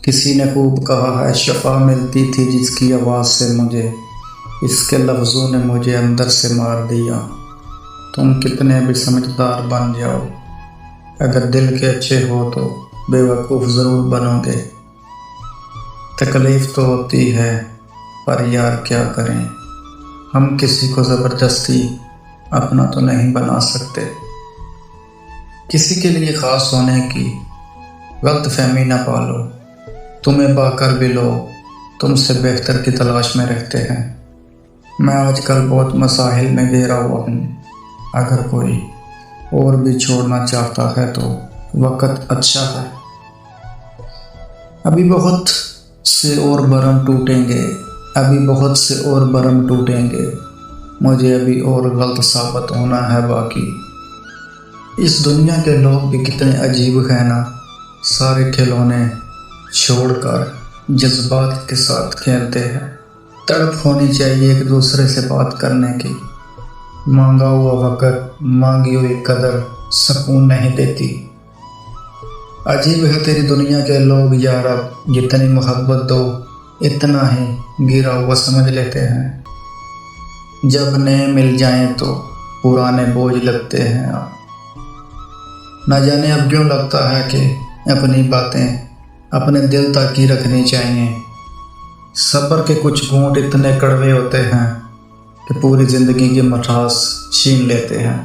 کسی نے خوب کہا ہے شفا ملتی تھی جس کی آواز سے مجھے، اس کے لفظوں نے مجھے اندر سے مار دیا۔ تم کتنے بھی سمجھدار بن جاؤ، اگر دل کے اچھے ہو تو بے وقوف ضرور بنو گے۔ تکلیف تو ہوتی ہے پر یار کیا کریں، ہم کسی کو زبردستی اپنا تو نہیں بنا سکتے۔ کسی کے لیے خاص ہونے کی غلط فہمی نہ پالو، تمہیں پا کر بھی لوگ تم سے بہتر کی تلاش میں رہتے ہیں۔ میں آج کل بہت مسائل میں گھرا ہوا ہوں، اگر کوئی اور بھی چھوڑنا چاہتا ہے تو وقت اچھا ہے۔ ابھی بہت سے اور برم ٹوٹیں گے، ابھی بہت سے اور برم ٹوٹیں گے، مجھے ابھی اور غلط ثابت ہونا ہے باقی۔ اس دنیا کے لوگ بھی کتنے عجیب ہیں نا، سارے کھلونے چھوڑ کر جذبات کے ساتھ کھیلتے ہیں۔ تڑپ ہونی چاہیے ایک دوسرے سے بات کرنے کی، مانگا ہوا وقت، مانگی ہوئی قدر سکون نہیں دیتی۔ عجیب ہے تیری دنیا کے لوگ یار، اب جتنی محبت دو اتنا ہی گرا ہوا سمجھ لیتے ہیں۔ جب نئے مل جائیں تو پرانے بوجھ لگتے ہیں۔ نہ جانے اب کیوں لگتا ہے کہ اپنی باتیں اپنے دل تک ہی رکھنی چاہیے۔ صبر کے کچھ گھونٹ اتنے کڑوے ہوتے ہیں کہ پوری زندگی کی مٹھاس چھین لیتے ہیں۔